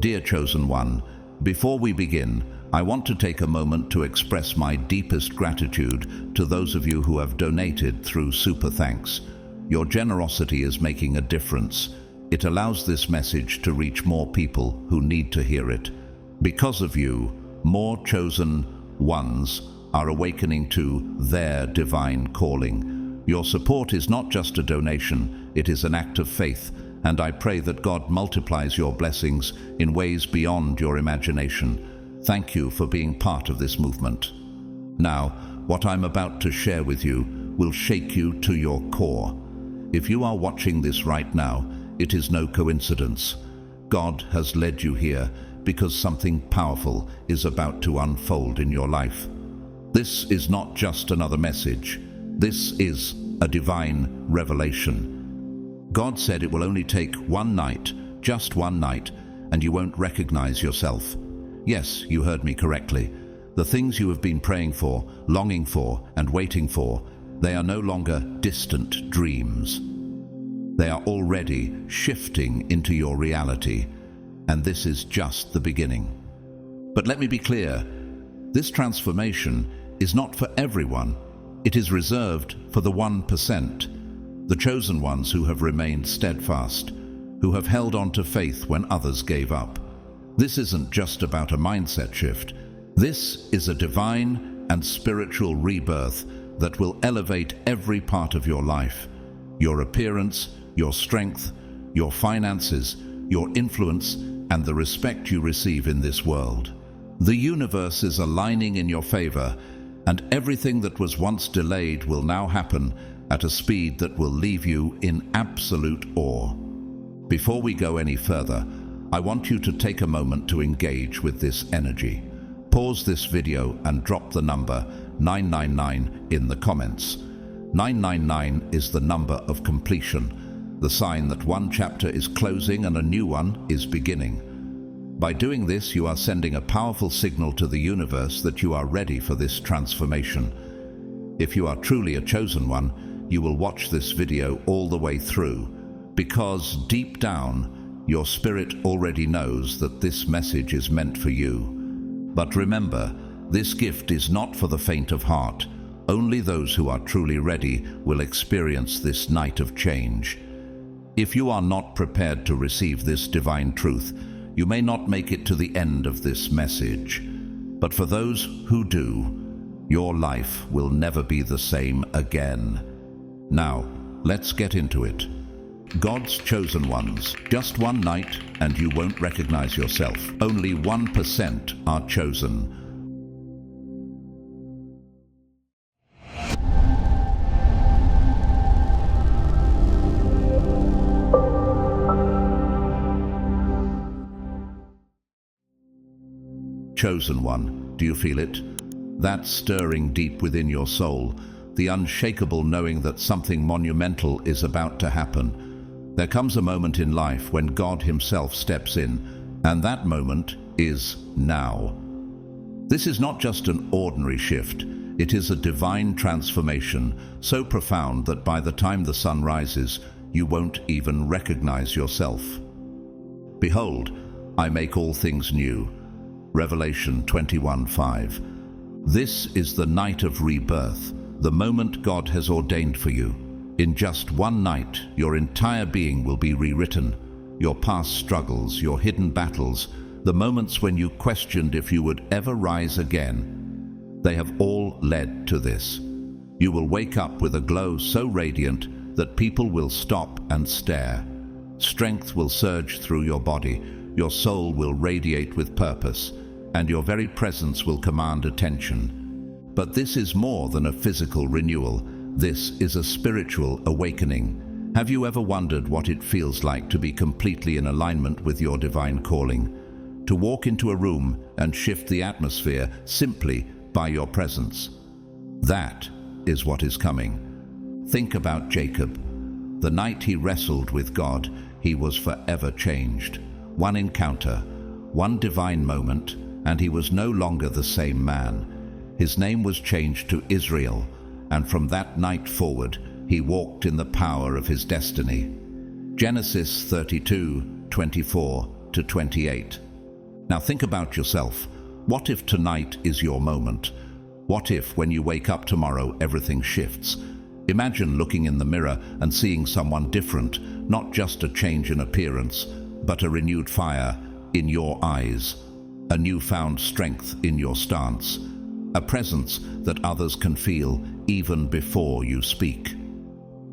Dear Chosen One, before we begin, I want to take a moment to express my deepest gratitude to those of you who have donated through Super Thanks. Your generosity is making a difference. It allows this message to reach more people who need to hear it. Because of you, more chosen ones are awakening to their divine calling. Your support is not just a donation, it is an act of faith, and I pray that God multiplies your blessings in ways beyond your imagination. Thank you for being part of this movement. Now, what I'm about to share with you will shake you to your core. If you are watching this right now, it is no coincidence. God has led you here because something powerful is about to unfold in your life. This is not just another message. This is a divine revelation. God said it will only take one night, just one night, and you won't recognize yourself. Yes, you heard me correctly. The things you have been praying for, longing for, and waiting for, they are no longer distant dreams. They are already shifting into your reality, and this is just the beginning. But let me be clear, this transformation is not for everyone. It is reserved for the 1%, the chosen ones who have remained steadfast, who have held on to faith when others gave up. This isn't just about a mindset shift. This is a divine and spiritual rebirth that will elevate every part of your life, your appearance, your strength, your finances, your influence, and the respect you receive in this world. The universe is aligning in your favor, and everything that was once delayed will now happen at a speed that will leave you in absolute awe. Before we go any further, I want you to take a moment to engage with this energy. Pause this video and drop the number 999 in the comments. 999 is the number of completion, the sign that one chapter is closing and a new one is beginning. By doing this, you are sending a powerful signal to the universe that you are ready for this transformation. If you are truly a chosen one, you will watch this video all the way through, because deep down, your spirit already knows that this message is meant for you. But remember, this gift is not for the faint of heart. Only those who are truly ready will experience this night of change. If you are not prepared to receive this divine truth, you may not make it to the end of this message. But for those who do, your life will never be the same again. Now, let's get into it. God's chosen ones. Just one night and you won't recognize yourself. Only 1% are chosen. Chosen one, do you feel it? That stirring deep within your soul, the unshakable knowing that something monumental is about to happen. There comes a moment in life when God Himself steps in, and that moment is now. This is not just an ordinary shift, it is a divine transformation, so profound that by the time the sun rises, you won't even recognize yourself. Behold, I make all things new. Revelation 21:5. This is the night of rebirth, the moment God has ordained for you. In just one night, your entire being will be rewritten. Your past struggles, your hidden battles, the moments when you questioned if you would ever rise again, they have all led to this. You will wake up with a glow so radiant that people will stop and stare. Strength will surge through your body, your soul will radiate with purpose, and your very presence will command attention. But this is more than a physical renewal. This is a spiritual awakening. Have you ever wondered what it feels like to be completely in alignment with your divine calling? To walk into a room and shift the atmosphere simply by your presence. That is what is coming. Think about Jacob. The night he wrestled with God, he was forever changed. One encounter, one divine moment, and he was no longer the same man. His name was changed to Israel, and from that night forward, he walked in the power of his destiny. Genesis 32:24-28. Now think about yourself. What if tonight is your moment? What if, when you wake up tomorrow, everything shifts? Imagine looking in the mirror and seeing someone different, not just a change in appearance, but a renewed fire in your eyes, a newfound strength in your stance, a presence that others can feel even before you speak.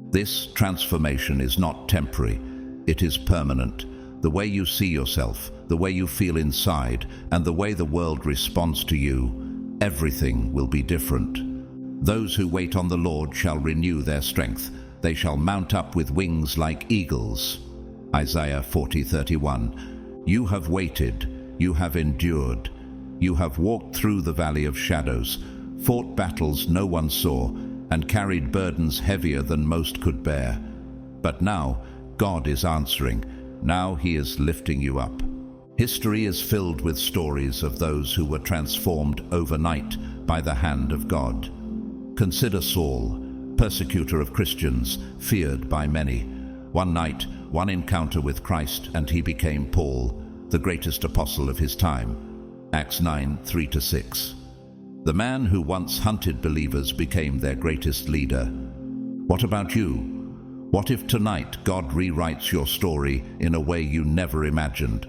This transformation is not temporary, it is permanent. The way you see yourself, the way you feel inside, and the way the world responds to you, everything will be different. Those who wait on the Lord shall renew their strength. They shall mount up with wings like eagles. Isaiah 40:31. You have waited, you have endured. You have walked through the valley of shadows, fought battles no one saw, and carried burdens heavier than most could bear. But now God is answering. Now He is lifting you up. History is filled with stories of those who were transformed overnight by the hand of God. Consider Saul, persecutor of Christians, feared by many. One night, one encounter with Christ, and he became Paul, the greatest apostle of his time. Acts 9:3-6. The man who once hunted believers became their greatest leader. What about you? What if tonight God rewrites your story in a way you never imagined?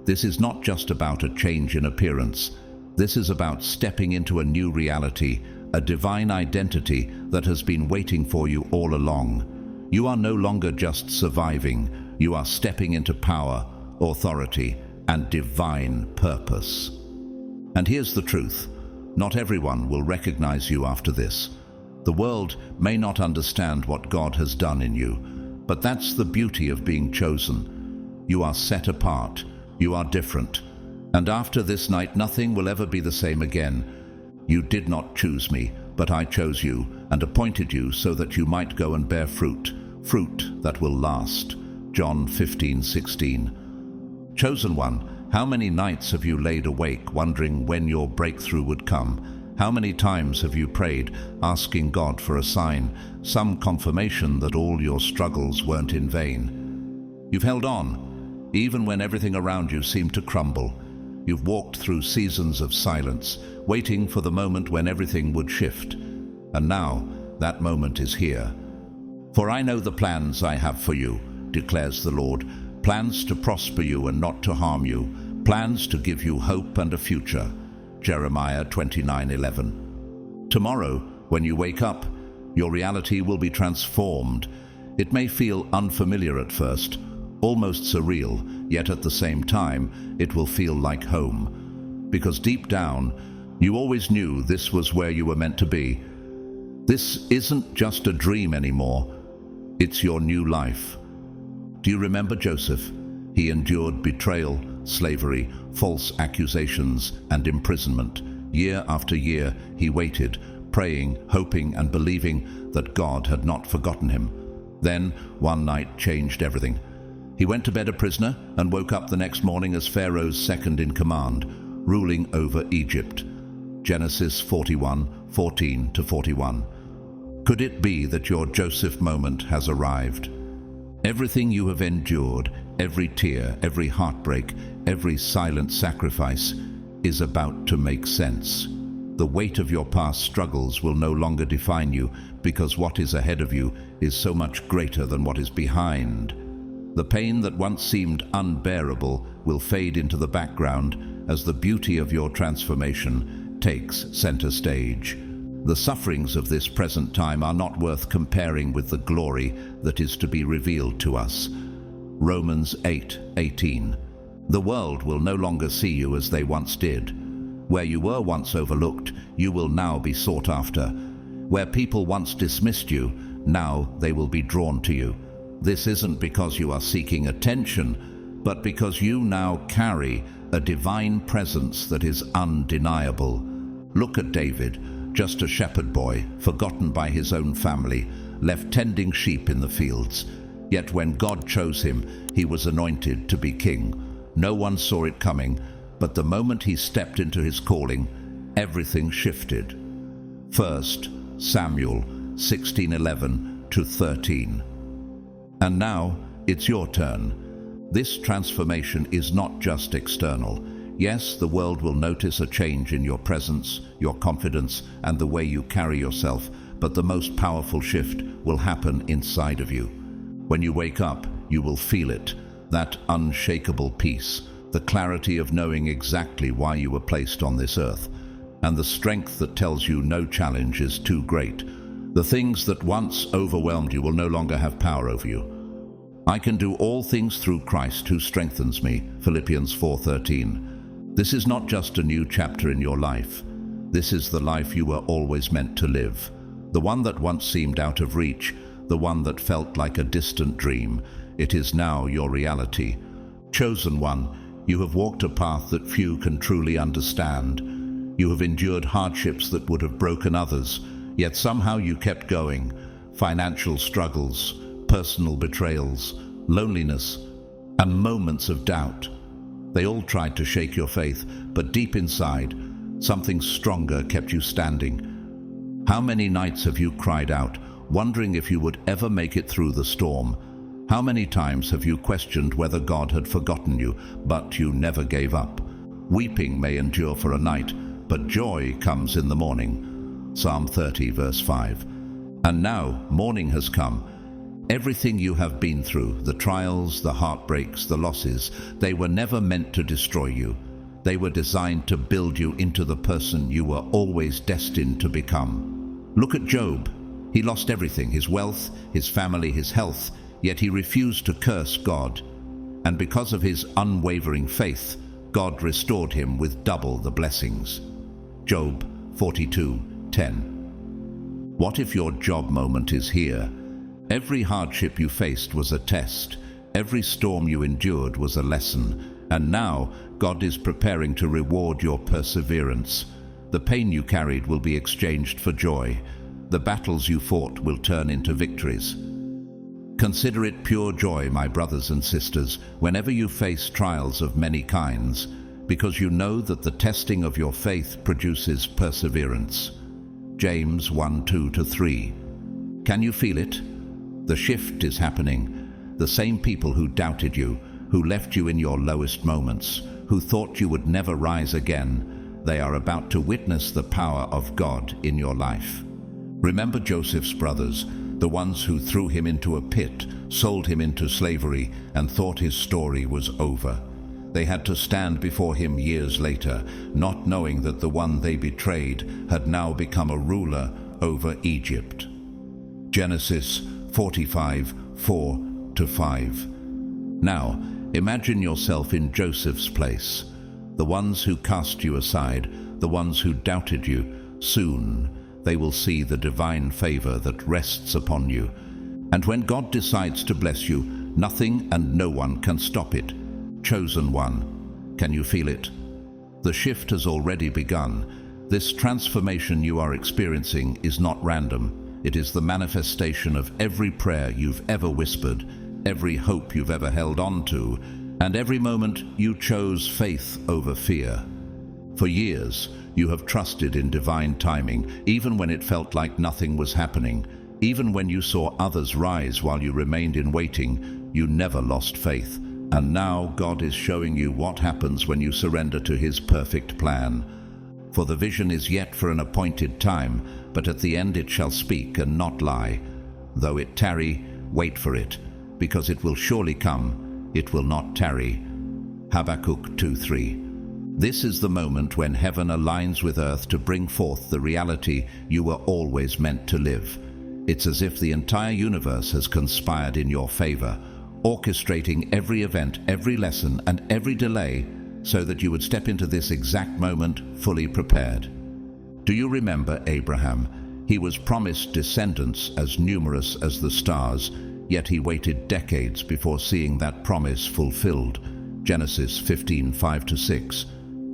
This is not just about a change in appearance. This is about stepping into a new reality, a divine identity that has been waiting for you all along. You are no longer just surviving. You are stepping into power, authority, and divine purpose. And here's the truth. Not everyone will recognize you after this. The world may not understand what God has done in you, but that's the beauty of being chosen. You are set apart. You are different. And after this night, nothing will ever be the same again. You did not choose me, but I chose you and appointed you so that you might go and bear fruit, fruit that will last. John 15:16. Chosen one, how many nights have you laid awake wondering when your breakthrough would come? How many times have you prayed, asking God for a sign, some confirmation that all your struggles weren't in vain? You've held on, even when everything around you seemed to crumble. You've walked through seasons of silence, waiting for the moment when everything would shift. And now, that moment is here. For I know the plans I have for you, declares the Lord, plans to prosper you and not to harm you, plans to give you hope and a future. Jeremiah 29:11. Tomorrow, when you wake up, your reality will be transformed. It may feel unfamiliar at first, almost surreal, yet at the same time, it will feel like home. Because deep down, you always knew this was where you were meant to be. This isn't just a dream anymore. It's your new life. Do you remember Joseph? He endured betrayal, slavery, false accusations, and imprisonment. Year after year, he waited, praying, hoping, and believing that God had not forgotten him. Then, one night changed everything. He went to bed a prisoner and woke up the next morning as Pharaoh's second in command, ruling over Egypt. Genesis 41:14-41. Could it be that your Joseph moment has arrived? Everything you have endured, every tear, every heartbreak, every silent sacrifice is about to make sense. The weight of your past struggles will no longer define you, because what is ahead of you is so much greater than what is behind. The pain that once seemed unbearable will fade into the background as the beauty of your transformation takes center stage. The sufferings of this present time are not worth comparing with the glory that is to be revealed to us. Romans 8:18. The world will no longer see you as they once did. Where you were once overlooked, you will now be sought after. Where people once dismissed you, now they will be drawn to you. This isn't because you are seeking attention, but because you now carry a divine presence that is undeniable. Look at David, just a shepherd boy, forgotten by his own family, left tending sheep in the fields. Yet when God chose him, he was anointed to be king. No one saw it coming, but the moment he stepped into his calling, everything shifted. 1 Samuel 16:11-13. And now, it's your turn. This transformation is not just external. Yes, the world will notice a change in your presence, your confidence, and the way you carry yourself, but the most powerful shift will happen inside of you. When you wake up, you will feel it, that unshakable peace, the clarity of knowing exactly why you were placed on this earth, and the strength that tells you no challenge is too great. The things that once overwhelmed you will no longer have power over you. I can do all things through Christ who strengthens me, Philippians 4:13. This is not just a new chapter in your life. This is the life you were always meant to live. The one that once seemed out of reach, the one that felt like a distant dream. It is now your reality. Chosen one, you have walked a path that few can truly understand. You have endured hardships that would have broken others, yet somehow you kept going. Financial struggles, personal betrayals, loneliness, and moments of doubt. They all tried to shake your faith, but deep inside, something stronger kept you standing. How many nights have you cried out, wondering if you would ever make it through the storm? How many times have you questioned whether God had forgotten you, but you never gave up? Weeping may endure for a night, but joy comes in the morning. Psalm 30, verse 5. And now, morning has come. Everything you have been through, the trials, the heartbreaks, the losses, they were never meant to destroy you. They were designed to build you into the person you were always destined to become. Look at Job. He lost everything, his wealth, his family, his health, yet he refused to curse God. And because of his unwavering faith, God restored him with double the blessings. Job 42:10. What if your job moment is here? Every hardship you faced was a test. Every storm you endured was a lesson. And now, God is preparing to reward your perseverance. The pain you carried will be exchanged for joy. The battles you fought will turn into victories. Consider it pure joy, my brothers and sisters, whenever you face trials of many kinds, because you know that the testing of your faith produces perseverance. James 1:2-3. Can you feel it? The shift is happening. The same people who doubted you, who left you in your lowest moments, who thought you would never rise again, they are about to witness the power of God in your life. Remember Joseph's brothers, the ones who threw him into a pit, sold him into slavery, and thought his story was over. They had to stand before him years later, not knowing that the one they betrayed had now become a ruler over Egypt. Genesis 45:4-5. Now, imagine yourself in Joseph's place. The ones who cast you aside, the ones who doubted you, soon they will see the divine favor that rests upon you. And when God decides to bless you, nothing and no one can stop it. Chosen one, can you feel it? The shift has already begun. This transformation you are experiencing is not random. It is the manifestation of every prayer you've ever whispered, every hope you've ever held on to, and every moment you chose faith over fear. For years, you have trusted in divine timing, even when it felt like nothing was happening. Even when you saw others rise while you remained in waiting, you never lost faith. And now God is showing you what happens when you surrender to His perfect plan. For the vision is yet for an appointed time, but at the end it shall speak and not lie. Though it tarry, wait for it, because it will surely come, it will not tarry. Habakkuk 2:3. This is the moment when heaven aligns with earth to bring forth the reality you were always meant to live. It's as if the entire universe has conspired in your favor, orchestrating every event, every lesson, and every delay so that you would step into this exact moment fully prepared. Do you remember Abraham? He was promised descendants as numerous as the stars, yet he waited decades before seeing that promise fulfilled. Genesis 15:5-6.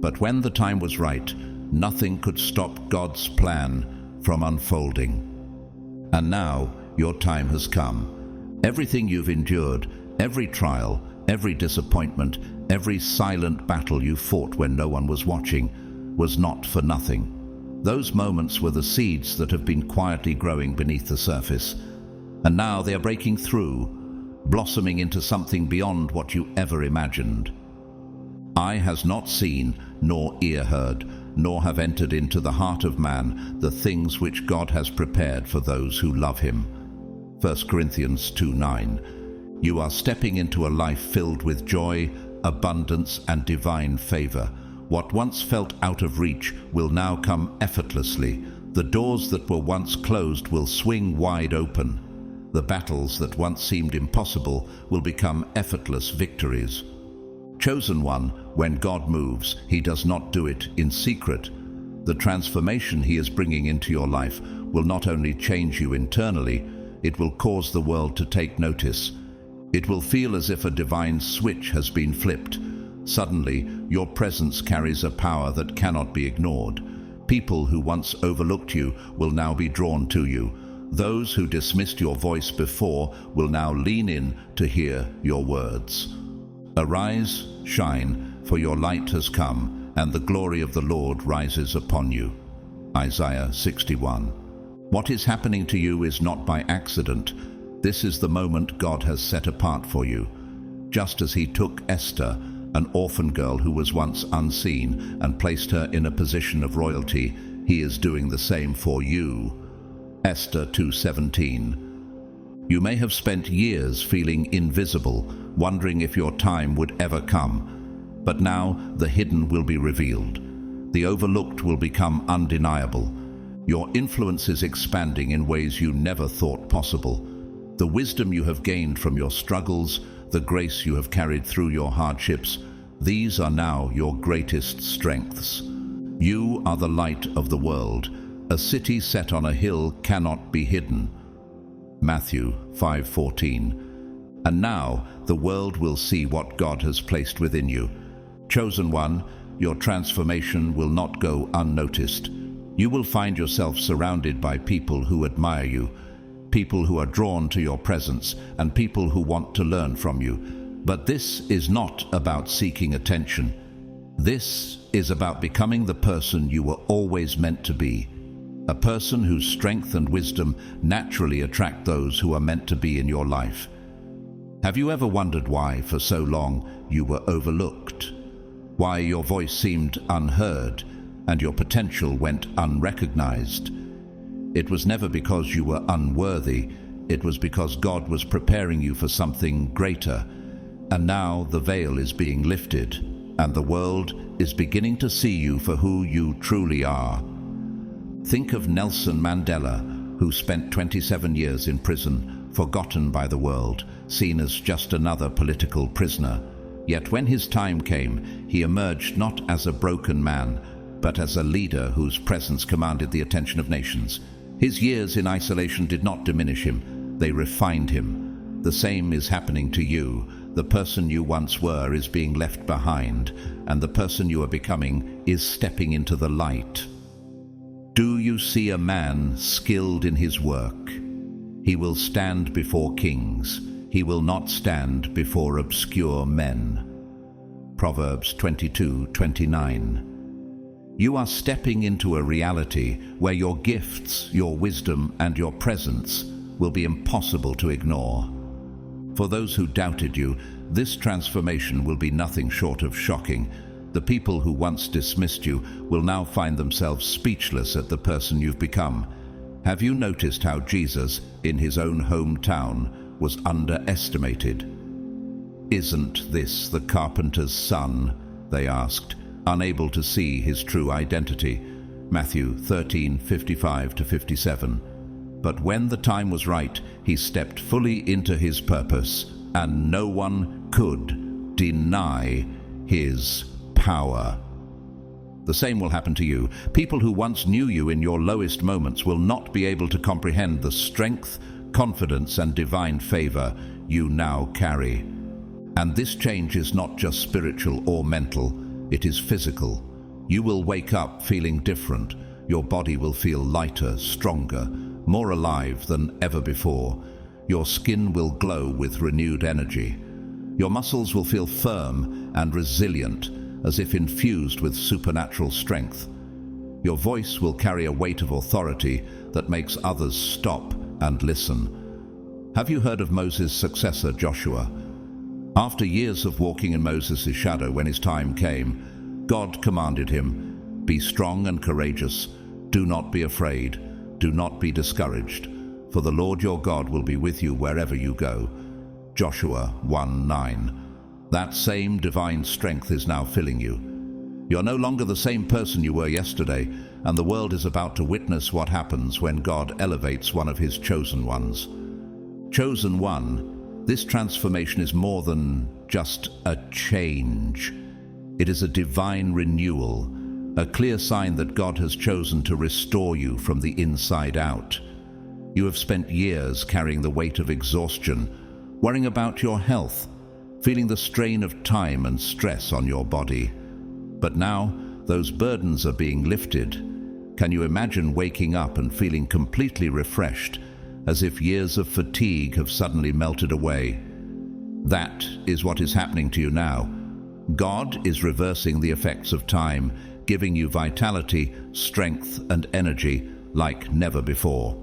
But when the time was right, nothing could stop God's plan from unfolding. And now your time has come. Everything you've endured, every trial, every disappointment, every silent battle you fought when no one was watching, was not for nothing. Those moments were the seeds that have been quietly growing beneath the surface. And now they are breaking through, blossoming into something beyond what you ever imagined. Eye has not seen, nor ear heard, nor have entered into the heart of man the things which God has prepared for those who love him. 1 Corinthians 2:9. You are stepping into a life filled with joy, abundance, and divine favor. What once felt out of reach will now come effortlessly. The doors that were once closed will swing wide open. The battles that once seemed impossible will become effortless victories. Chosen one, when God moves, he does not do it in secret. The transformation he is bringing into your life will not only change you internally, it will cause the world to take notice. It will feel as if a divine switch has been flipped. Suddenly, your presence carries a power that cannot be ignored. People who once overlooked you will now be drawn to you. Those who dismissed your voice before will now lean in to hear your words. Arise, shine, for your light has come, and the glory of the Lord rises upon you. Isaiah 61. What is happening to you is not by accident. This is the moment God has set apart for you. Just as he took Esther, an orphan girl who was once unseen, and placed her in a position of royalty, he is doing the same for you. Esther 2:17. You may have spent years feeling invisible, wondering if your time would ever come. But now the hidden will be revealed. The overlooked will become undeniable. Your influence is expanding in ways you never thought possible. The wisdom you have gained from your struggles, the grace you have carried through your hardships, these are now your greatest strengths. You are the light of the world. A city set on a hill cannot be hidden. Matthew 5:14. And now the world will see what God has placed within you. Chosen one, your transformation will not go unnoticed. You will find yourself surrounded by people who admire you, people who are drawn to your presence, and people who want to learn from you. But this is not about seeking attention. This is about becoming the person you were always meant to be. A person whose strength and wisdom naturally attract those who are meant to be in your life. Have you ever wondered why, for so long, you were overlooked? Why your voice seemed unheard and your potential went unrecognized? It was never because you were unworthy. It was because God was preparing you for something greater. And now the veil is being lifted, and the world is beginning to see you for who you truly are. Think of Nelson Mandela, who spent 27 years in prison, forgotten by the world, seen as just another political prisoner. Yet when his time came, he emerged not as a broken man, but as a leader whose presence commanded the attention of nations. His years in isolation did not diminish him, they refined him. The same is happening to you. The person you once were is being left behind, and the person you are becoming is stepping into the light. Do you see a man skilled in his work? He will stand before kings. He will not stand before obscure men. Proverbs 22:29. You are stepping into a reality where your gifts, your wisdom, and your presence will be impossible to ignore. For those who doubted you, this transformation will be nothing short of shocking. The people who once dismissed you will now find themselves speechless at the person you've become. Have you noticed how Jesus, in his own hometown, was underestimated? "Isn't this the carpenter's son?" they asked, unable to see his true identity. Matthew 13:55-57. But when the time was right, he stepped fully into his purpose, and no one could deny his power. The same will happen to you. People who once knew you in your lowest moments will not be able to comprehend the strength, confidence, and divine favor you now carry. And this change is not just spiritual or mental, it is physical. You will wake up feeling different. Your body will feel lighter, stronger, more alive than ever before. Your skin will glow with renewed energy. Your muscles will feel firm and resilient, as if infused with supernatural strength. Your voice will carry a weight of authority that makes others stop and listen. Have you heard of Moses' successor, Joshua? After years of walking in Moses' shadow, when his time came, God commanded him, "Be strong and courageous. Do not be afraid. Do not be discouraged, for the Lord your God will be with you wherever you go." Joshua 1:9. That same divine strength is now filling you. You're no longer the same person you were yesterday, and the world is about to witness what happens when God elevates one of his chosen ones. Chosen one, this transformation is more than just a change. It is a divine renewal, a clear sign that God has chosen to restore you from the inside out. You have spent years carrying the weight of exhaustion, worrying about your health, feeling the strain of time and stress on your body. But now, those burdens are being lifted. Can you imagine waking up and feeling completely refreshed, as if years of fatigue have suddenly melted away? That is what is happening to you now. God is reversing the effects of time, giving you vitality, strength, and energy like never before.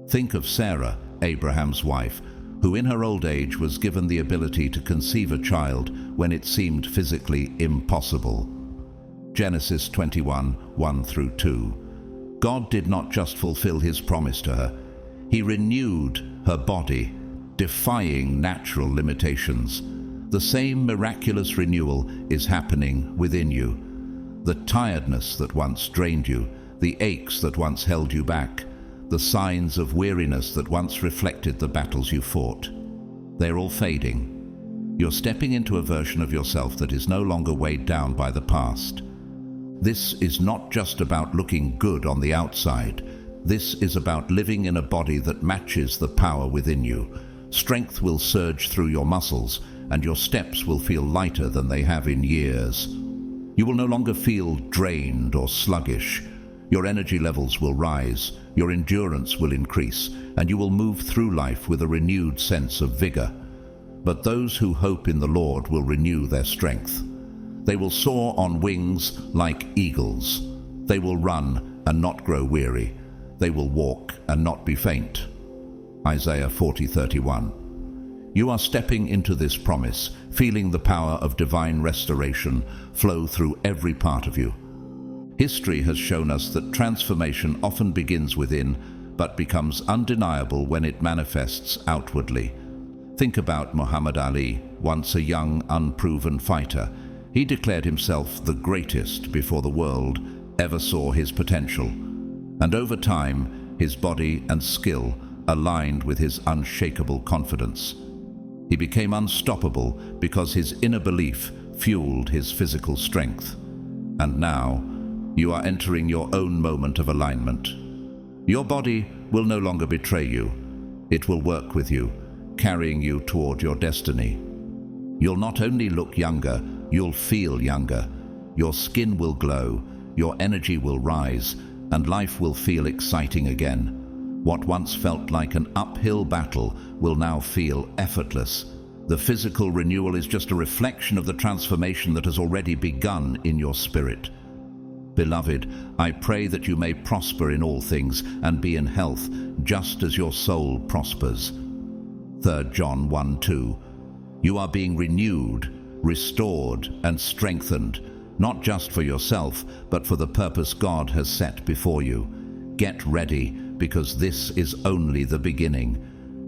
Think of Sarah, Abraham's wife, who in her old age was given the ability to conceive a child when it seemed physically impossible. Genesis 21, 1-2. God did not just fulfill his promise to her. He renewed her body, defying natural limitations. The same miraculous renewal is happening within you. The tiredness that once drained you, the aches that once held you back, the signs of weariness that once reflected the battles you fought, they're all fading. You're stepping into a version of yourself that is no longer weighed down by the past. This is not just about looking good on the outside. This is about living in a body that matches the power within you. Strength will surge through your muscles, and your steps will feel lighter than they have in years. You will no longer feel drained or sluggish. Your energy levels will rise, your endurance will increase, and you will move through life with a renewed sense of vigor. But those who hope in the Lord will renew their strength. They will soar on wings like eagles. They will run and not grow weary. They will walk and not be faint. Isaiah 40:31. You are stepping into this promise, feeling the power of divine restoration flow through every part of you. History has shown us that transformation often begins within, but becomes undeniable when it manifests outwardly. Think about Muhammad Ali, once a young, unproven fighter. He declared himself the greatest before the world ever saw his potential. And over time, his body and skill aligned with his unshakable confidence. He became unstoppable because his inner belief fueled his physical strength. And now, you are entering your own moment of alignment. Your body will no longer betray you. It will work with you, carrying you toward your destiny. You'll not only look younger, you'll feel younger. Your skin will glow, your energy will rise, and life will feel exciting again. What once felt like an uphill battle will now feel effortless. The physical renewal is just a reflection of the transformation that has already begun in your spirit. Beloved, I pray that you may prosper in all things and be in health, just as your soul prospers. 3 John 1:2. You are being renewed, restored, and strengthened, not just for yourself, but for the purpose God has set before you. Get ready, because this is only the beginning.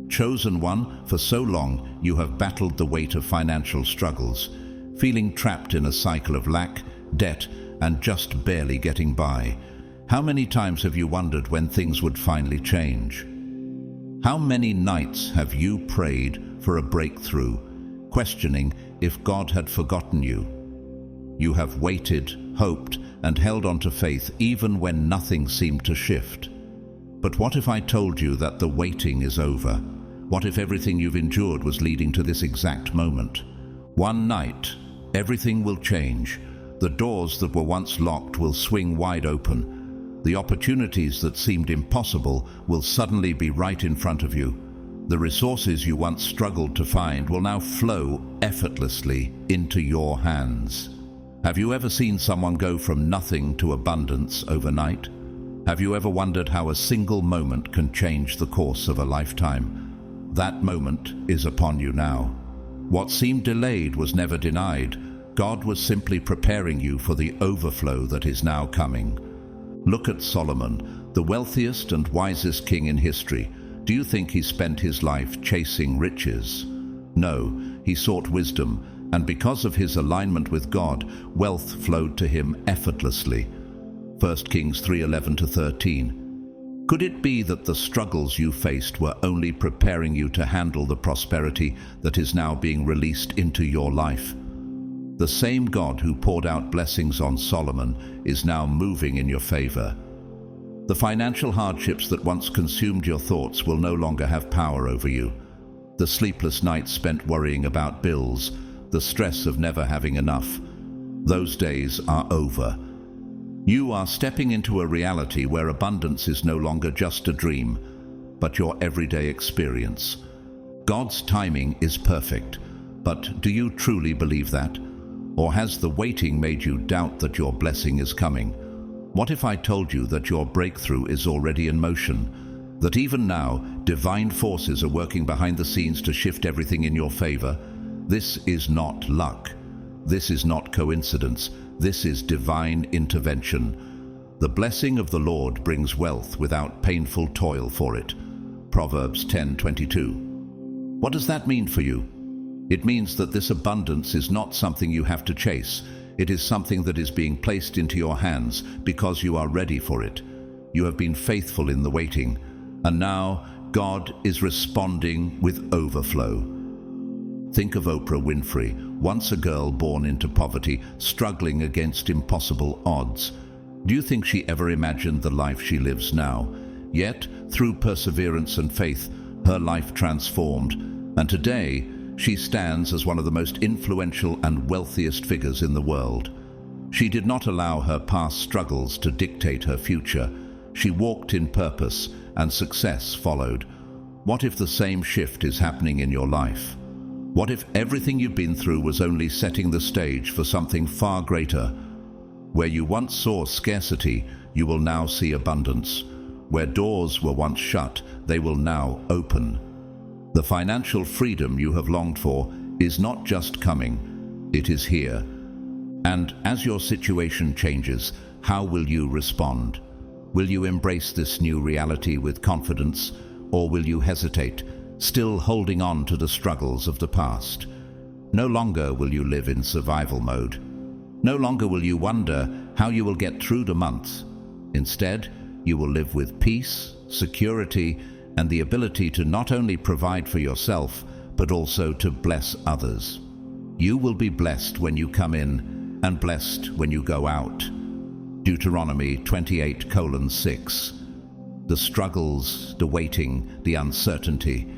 Chosen one, for so long you have battled the weight of financial struggles, feeling trapped in a cycle of lack, debt, and just barely getting by. How many times have you wondered when things would finally change? How many nights have you prayed for a breakthrough, questioning if God had forgotten you? You have waited, hoped, and held on to faith even when nothing seemed to shift. But what if I told you that the waiting is over? What if everything you've endured was leading to this exact moment? One night, everything will change. The doors that were once locked will swing wide open. The opportunities that seemed impossible will suddenly be right in front of you. The resources you once struggled to find will now flow effortlessly into your hands. Have you ever seen someone go from nothing to abundance overnight? Have you ever wondered how a single moment can change the course of a lifetime? That moment is upon you now. What seemed delayed was never denied. God was simply preparing you for the overflow that is now coming. Look at Solomon, the wealthiest and wisest king in history. Do you think he spent his life chasing riches? No, he sought wisdom, and because of his alignment with God, wealth flowed to him effortlessly. 1 Kings 3:11-13. Could it be that the struggles you faced were only preparing you to handle the prosperity that is now being released into your life? The same God who poured out blessings on Solomon is now moving in your favor. The financial hardships that once consumed your thoughts will no longer have power over you. The sleepless nights spent worrying about bills, the stress of never having enough, those days are over. You are stepping into a reality where abundance is no longer just a dream, but your everyday experience. God's timing is perfect, but do you truly believe that? Or has the waiting made you doubt that your blessing is coming? What if I told you that your breakthrough is already in motion? That even now, divine forces are working behind the scenes to shift everything in your favor? This is not luck. This is not coincidence. This is divine intervention. The blessing of the Lord brings wealth without painful toil for it. Proverbs 10:22. What does that mean for you? It means that this abundance is not something you have to chase. It is something that is being placed into your hands because you are ready for it. You have been faithful in the waiting, and now God is responding with overflow. Think of Oprah Winfrey, once a girl born into poverty, struggling against impossible odds. Do you think she ever imagined the life she lives now? Yet, through perseverance and faith, her life transformed, and today she stands as one of the most influential and wealthiest figures in the world. She did not allow her past struggles to dictate her future. She walked in purpose, and success followed. What if the same shift is happening in your life? What if everything you've been through was only setting the stage for something far greater? Where you once saw scarcity, you will now see abundance. Where doors were once shut, they will now open. The financial freedom you have longed for is not just coming, it is here. And as your situation changes, how will you respond? Will you embrace this new reality with confidence, or will you hesitate, still holding on to the struggles of the past? No longer will you live in survival mode. No longer will you wonder how you will get through the months. Instead, you will live with peace, security, and the ability to not only provide for yourself, but also to bless others. You will be blessed when you come in, and blessed when you go out. Deuteronomy 28:6. The struggles, the waiting, the uncertainty,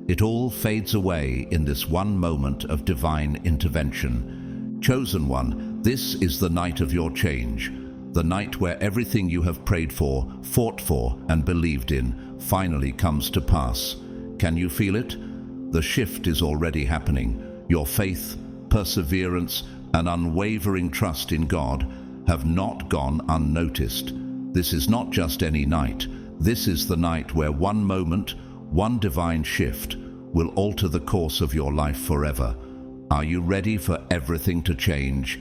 it all fades away in this one moment of divine intervention. Chosen one, this is the night of your change, the night where everything you have prayed for, fought for, and believed in finally comes to pass. Can you feel it? The shift is already happening. Your faith, perseverance, and unwavering trust in God have not gone unnoticed. This is not just any night. This is the night where one moment, one divine shift, will alter the course of your life forever. Are you ready for everything to change?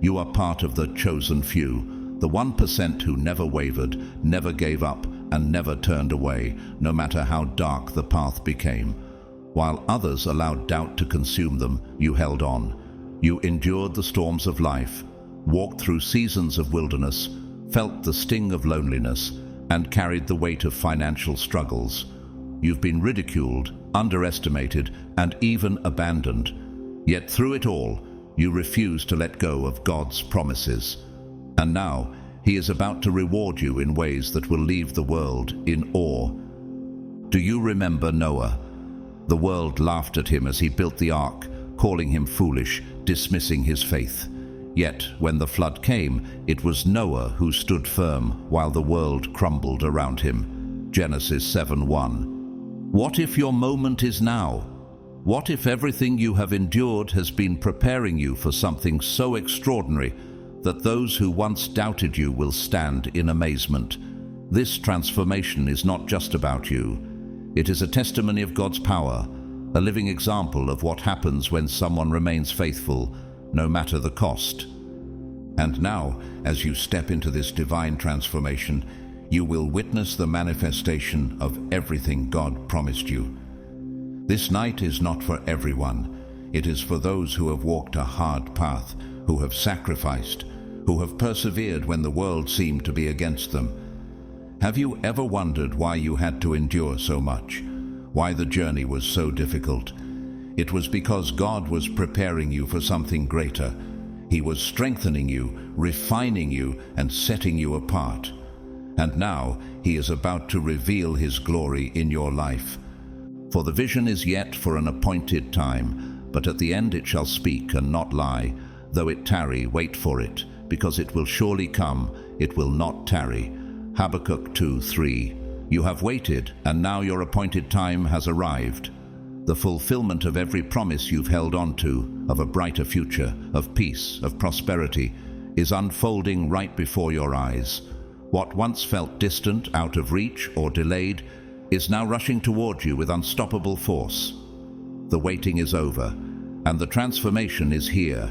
You are part of the chosen few, the 1% who never wavered, never gave up, and never turned away, no matter how dark the path became. While others allowed doubt to consume them, you held on. You endured the storms of life, walked through seasons of wilderness, felt the sting of loneliness, and carried the weight of financial struggles. You've been ridiculed, underestimated, and even abandoned. Yet through it all, you refuse to let go of God's promises. And now, He is about to reward you in ways that will leave the world in awe. Do you remember Noah? The world laughed at him as he built the ark, calling him foolish, dismissing his faith. Yet, when the flood came, it was Noah who stood firm while the world crumbled around him. Genesis 7:1. What if your moment is now? What if everything you have endured has been preparing you for something so extraordinary that those who once doubted you will stand in amazement? This transformation is not just about you. It is a testimony of God's power, a living example of what happens when someone remains faithful, no matter the cost. And now, as you step into this divine transformation, you will witness the manifestation of everything God promised you. This night is not for everyone. It is for those who have walked a hard path, who have sacrificed, who have persevered when the world seemed to be against them. Have you ever wondered why you had to endure so much? Why the journey was so difficult? It was because God was preparing you for something greater. He was strengthening you, refining you, and setting you apart. And now He is about to reveal His glory in your life. For the vision is yet for an appointed time, but at the end it shall speak and not lie. Though it tarry, wait for it, because it will surely come, it will not tarry. Habakkuk 2:3. You have waited, and now your appointed time has arrived. The fulfillment of every promise you've held on to, of a brighter future, of peace, of prosperity, is unfolding right before your eyes. What once felt distant, out of reach, or delayed, is now rushing toward you with unstoppable force. The waiting is over, and the transformation is here.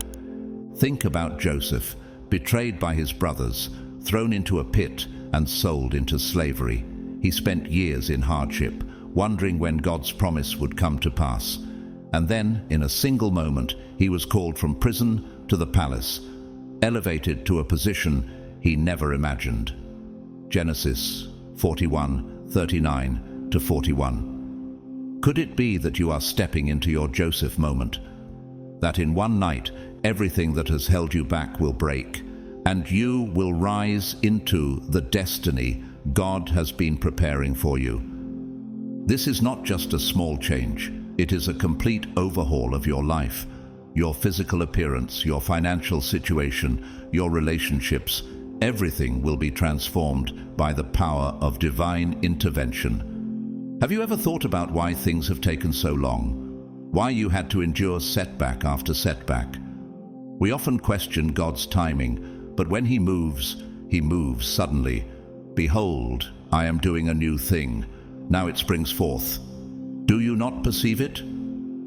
Think about Joseph, betrayed by his brothers, thrown into a pit, and sold into slavery. He spent years in hardship, wondering when God's promise would come to pass. And then, in a single moment, he was called from prison to the palace, elevated to a position he never imagined. Genesis 41:39-41. Could it be that you are stepping into your Joseph moment? That in one night, everything that has held you back will break, and you will rise into the destiny God has been preparing for you. This is not just a small change. It is a complete overhaul of your life, your physical appearance, your financial situation, your relationships. Everything will be transformed by the power of divine intervention. Have you ever thought about why things have taken so long? Why you had to endure setback after setback? We often question God's timing, but when He moves suddenly. Behold, I am doing a new thing. Now it springs forth. Do you not perceive it?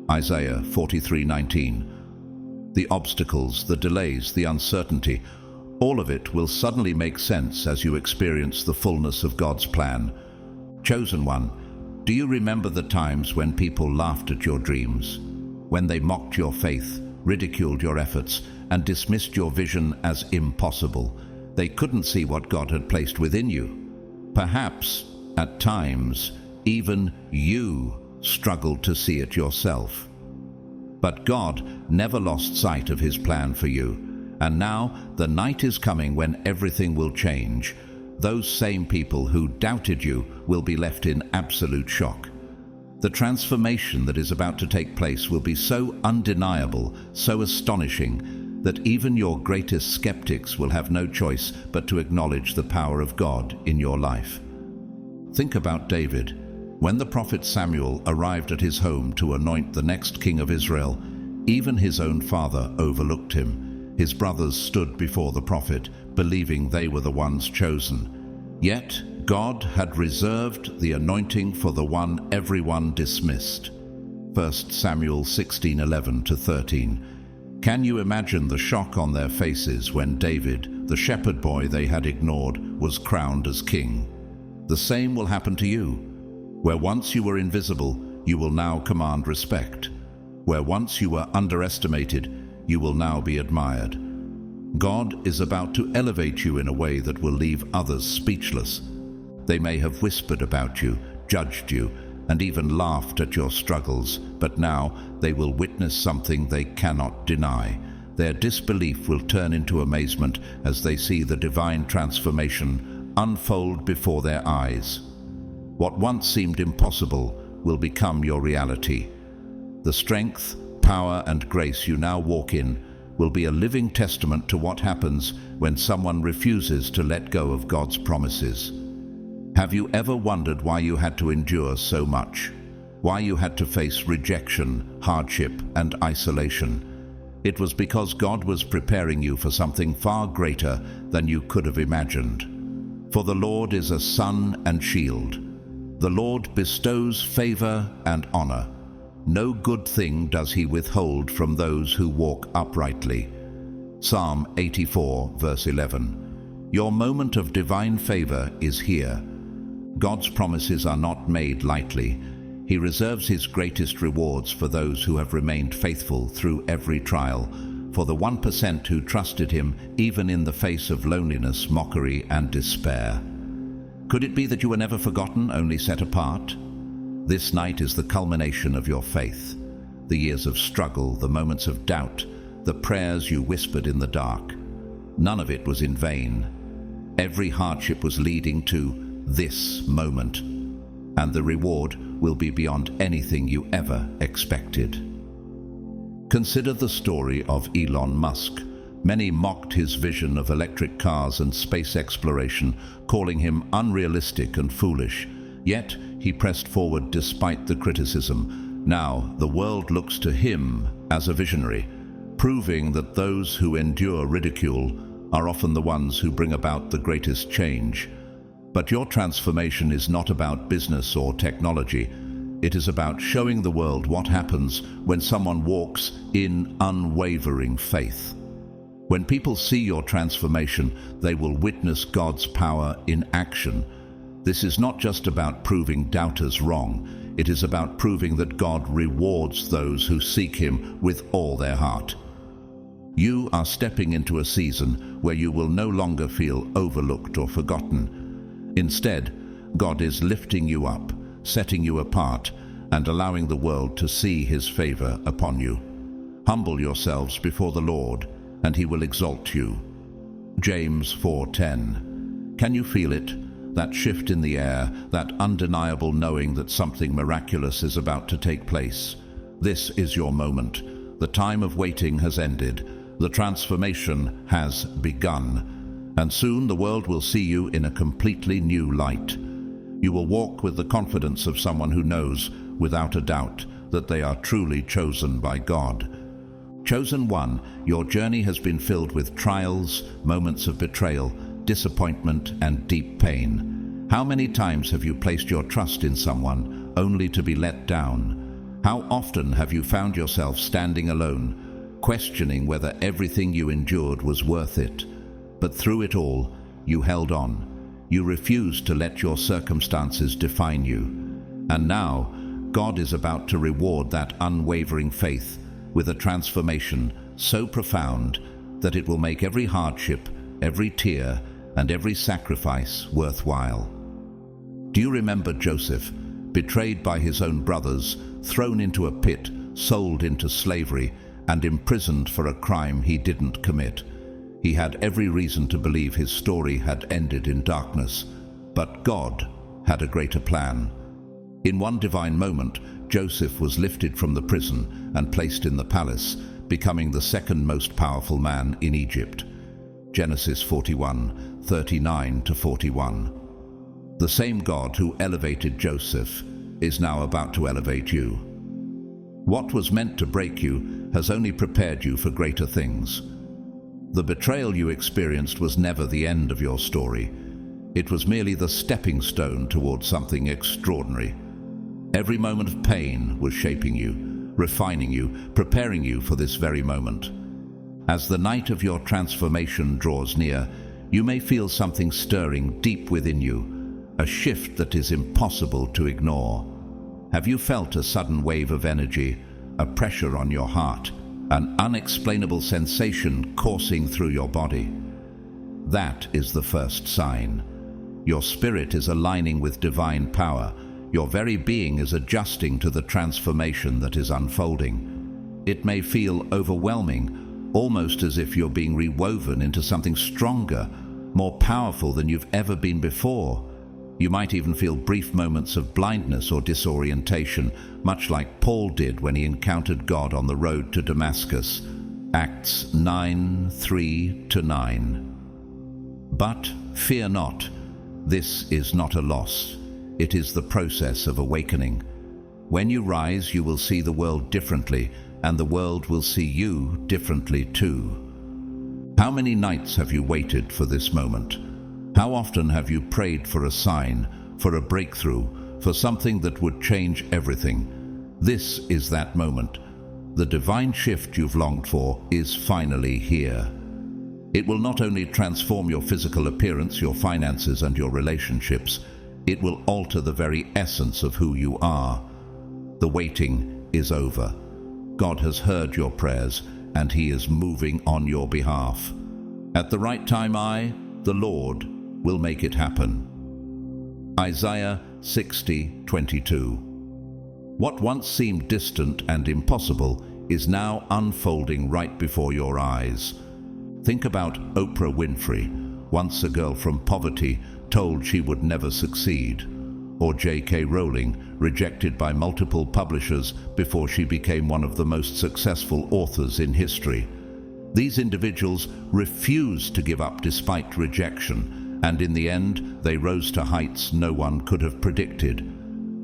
Isaiah 43:19. The obstacles, the delays, the uncertainty, all of it will suddenly make sense as you experience the fullness of God's plan. Chosen one, do you remember the times when people laughed at your dreams, when they mocked your faith, ridiculed your efforts, and dismissed your vision as impossible? They couldn't see what God had placed within you. Perhaps, at times, even you struggled to see it yourself. But God never lost sight of His plan for you, and now the night is coming when everything will change. Those same people who doubted you will be left in absolute shock. The transformation that is about to take place will be so undeniable, so astonishing, that even your greatest skeptics will have no choice but to acknowledge the power of God in your life. Think about David. When the prophet Samuel arrived at his home to anoint the next king of Israel, even his own father overlooked him. His brothers stood before the prophet, believing they were the ones chosen. Yet God had reserved the anointing for the one everyone dismissed. 1 Samuel 16:11-13. Can you imagine the shock on their faces when David, the shepherd boy they had ignored, was crowned as king? The same will happen to you. Where once you were invisible, you will now command respect. Where once you were underestimated, you will now be admired. God is about to elevate you in a way that will leave others speechless. They may have whispered about you, judged you, and even laughed at your struggles, but now they will witness something they cannot deny. Their disbelief will turn into amazement as they see the divine transformation unfold before their eyes. What once seemed impossible will become your reality. The strength, power, and grace you now walk in will be a living testament to what happens when someone refuses to let go of God's promises. Have you ever wondered why you had to endure so much? Why you had to face rejection, hardship, and isolation? It was because God was preparing you for something far greater than you could have imagined. For the Lord is a sun and shield. The Lord bestows favor and honor. no good thing does he withhold from those who walk uprightly. Psalm 84, verse 11. Your moment of divine favor is here. God's promises are not made lightly. He reserves his greatest rewards for those who have remained faithful through every trial, for the 1% who trusted him even in the face of loneliness, mockery, and despair. Could it be that you were never forgotten, only set apart? This night is the culmination of your faith. The years of struggle, the moments of doubt, the prayers you whispered in the dark. None of it was in vain. Every hardship was leading to this moment, and the reward will be beyond anything you ever expected. Consider the story of Elon Musk. Many mocked his vision of electric cars and space exploration, calling him unrealistic and foolish. Yet he pressed forward despite the criticism. Now the world looks to him as a visionary, proving that those who endure ridicule are often the ones who bring about the greatest change. But your transformation is not about business or technology. It is about showing the world what happens when someone walks in unwavering faith. When people see your transformation, they will witness God's power in action. This is not just about proving doubters wrong. It is about proving that God rewards those who seek him with all their heart. You are stepping into a season where you will no longer feel overlooked or forgotten. Instead, God is lifting you up, setting you apart, and allowing the world to see his favor upon you. Humble yourselves before the Lord, and he will exalt you. James 4:10. Can you feel it? That shift in the air, that undeniable knowing that something miraculous is about to take place. This is your moment. The time of waiting has ended. The transformation has begun. And soon the world will see you in a completely new light. You will walk with the confidence of someone who knows, without a doubt, that they are truly chosen by God. Chosen one, your journey has been filled with trials, moments of betrayal, disappointment, and deep pain. How many times have you placed your trust in someone only to be let down? How often have you found yourself standing alone, questioning whether everything you endured was worth it? But through it all, you held on. You refused to let your circumstances define you. And now, God is about to reward that unwavering faith with a transformation so profound that it will make every hardship, every tear, and every sacrifice worthwhile. Do you remember Joseph, betrayed by his own brothers, thrown into a pit, sold into slavery, and imprisoned for a crime he didn't commit? He had every reason to believe his story had ended in darkness, but God had a greater plan. In one divine moment, Joseph was lifted from the prison and placed in the palace, becoming the second most powerful man in Egypt. Genesis 41:39-41. The same God who elevated Joseph is now about to elevate you. What was meant to break you has only prepared you for greater things. The betrayal you experienced was never the end of your story. It was merely the stepping stone towards something extraordinary. Every moment of pain was shaping you, refining you, preparing you for this very moment. As the night of your transformation draws near, you may feel something stirring deep within you, a shift that is impossible to ignore. Have you felt a sudden wave of energy, a pressure on your heart, an unexplainable sensation coursing through your body? That is the first sign. Your spirit is aligning with divine power. Your very being is adjusting to the transformation that is unfolding. It may feel overwhelming, almost as if you're being rewoven into something stronger, more powerful than you've ever been before. You might even feel brief moments of blindness or disorientation, much like Paul did when he encountered God on the road to Damascus. Acts 9:3-9. But fear not, this is not a loss. It is the process of awakening. When you rise, you will see the world differently, and the world will see you differently too. How many nights have you waited for this moment? How often have you prayed for a sign, for a breakthrough, for something that would change everything? This is that moment. The divine shift you've longed for is finally here. It will not only transform your physical appearance, your finances, and your relationships, it will alter the very essence of who you are. The waiting is over. God has heard your prayers, and He is moving on your behalf. At the right time, I, the Lord, will make it happen. Isaiah 60:22. What once seemed distant and impossible is now unfolding right before your eyes. Think about Oprah Winfrey, once a girl from poverty told she would never succeed, or J.K. Rowling, rejected by multiple publishers before she became one of the most successful authors in history. These individuals refused to give up despite rejection, and in the end, they rose to heights no one could have predicted.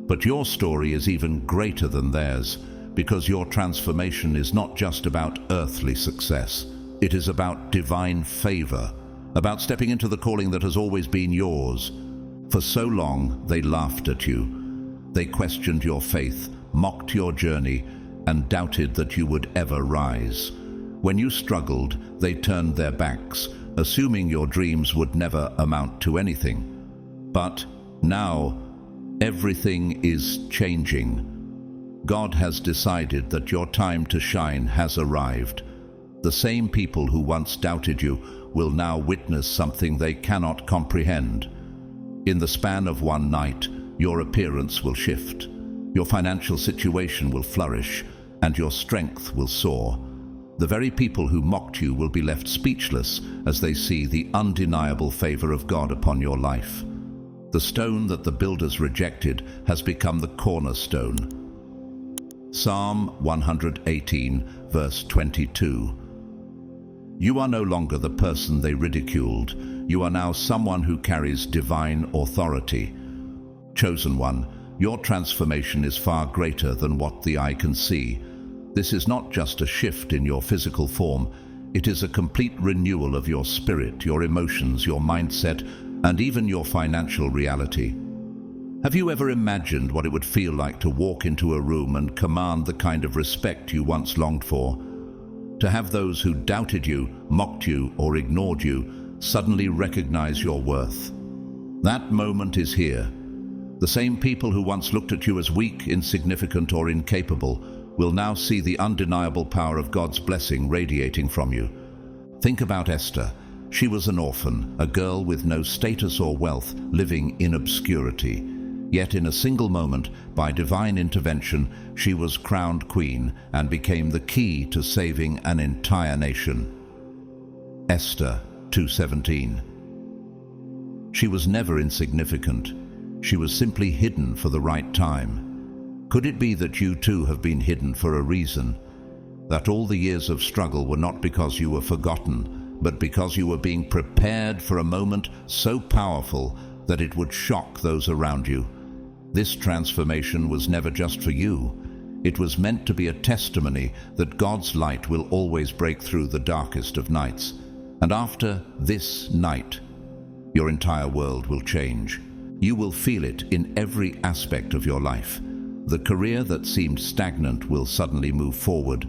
But your story is even greater than theirs, because your transformation is not just about earthly success. It is about divine favor, about stepping into the calling that has always been yours. For so long, they laughed at you. They questioned your faith, mocked your journey, and doubted that you would ever rise. When you struggled, they turned their backs, assuming your dreams would never amount to anything. But now, everything is changing. God has decided that your time to shine has arrived. The same people who once doubted you will now witness something they cannot comprehend. In the span of one night, your appearance will shift, your financial situation will flourish, and your strength will soar. The very people who mocked you will be left speechless as they see the undeniable favor of God upon your life. The stone that the builders rejected has become the cornerstone. Psalm 118, verse 22. You are no longer the person they ridiculed. You are now someone who carries divine authority. Chosen one, your transformation is far greater than what the eye can see. This is not just a shift in your physical form. It is a complete renewal of your spirit, your emotions, your mindset, and even your financial reality. Have you ever imagined what it would feel like to walk into a room and command the kind of respect you once longed for? To have those who doubted you, mocked you, or ignored you suddenly recognize your worth. That moment is here. The same people who once looked at you as weak, insignificant, or incapable will now see the undeniable power of God's blessing radiating from you. Think about Esther. She was an orphan, a girl with no status or wealth, living in obscurity. Yet in a single moment, by divine intervention, she was crowned queen and became the key to saving an entire nation. Esther 2:17. She was never insignificant. She was simply hidden for the right time. Could it be that you too have been hidden for a reason? That all the years of struggle were not because you were forgotten, but because you were being prepared for a moment so powerful that it would shock those around you. This transformation was never just for you. It was meant to be a testimony that God's light will always break through the darkest of nights. And after this night, your entire world will change. You will feel it in every aspect of your life. The career that seemed stagnant will suddenly move forward.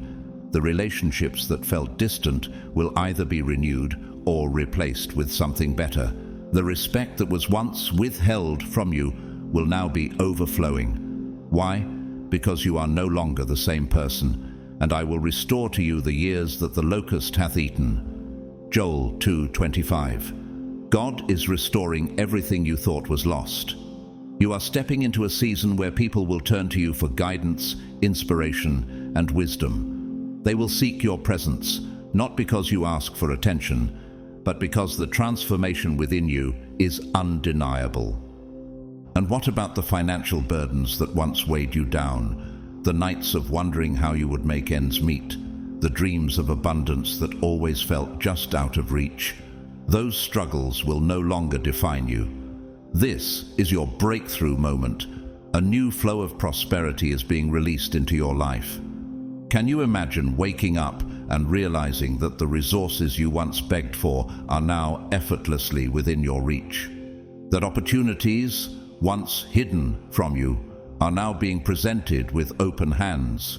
The relationships that felt distant will either be renewed or replaced with something better. The respect that was once withheld from you will now be overflowing. Why? Because you are no longer the same person, and I will restore to you the years that the locust hath eaten. Joel 2:25. God is restoring everything you thought was lost. You are stepping into a season where people will turn to you for guidance, inspiration, and wisdom. They will seek your presence, not because you ask for attention, but because the transformation within you is undeniable. And what about the financial burdens that once weighed you down? The nights of wondering how you would make ends meet? The dreams of abundance that always felt just out of reach? Those struggles will no longer define you. This is your breakthrough moment. A new flow of prosperity is being released into your life. Can you imagine waking up and realizing that the resources you once begged for are now effortlessly within your reach? That opportunities, once hidden from you, are now being presented with open hands.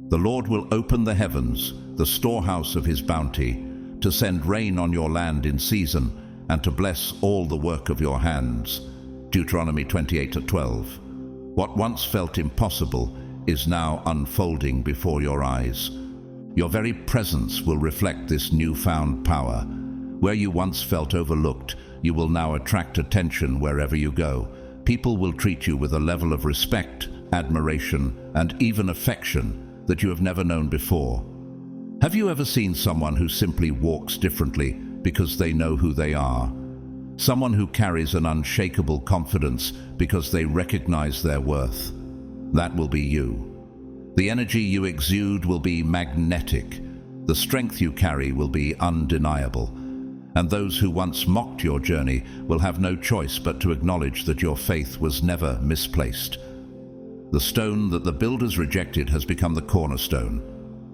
The Lord will open the heavens, the storehouse of his bounty, to send rain on your land in season, and to bless all the work of your hands. Deuteronomy 28:12. What once felt impossible is now unfolding before your eyes. Your very presence will reflect this newfound power. Where you once felt overlooked, you will now attract attention wherever you go. People will treat you with a level of respect, admiration, and even affection that you have never known before. Have you ever seen someone who simply walks differently because they know who they are? Someone who carries an unshakable confidence because they recognize their worth. That will be you. The energy you exude will be magnetic. The strength you carry will be undeniable. And those who once mocked your journey will have no choice but to acknowledge that your faith was never misplaced. The stone that the builders rejected has become the cornerstone.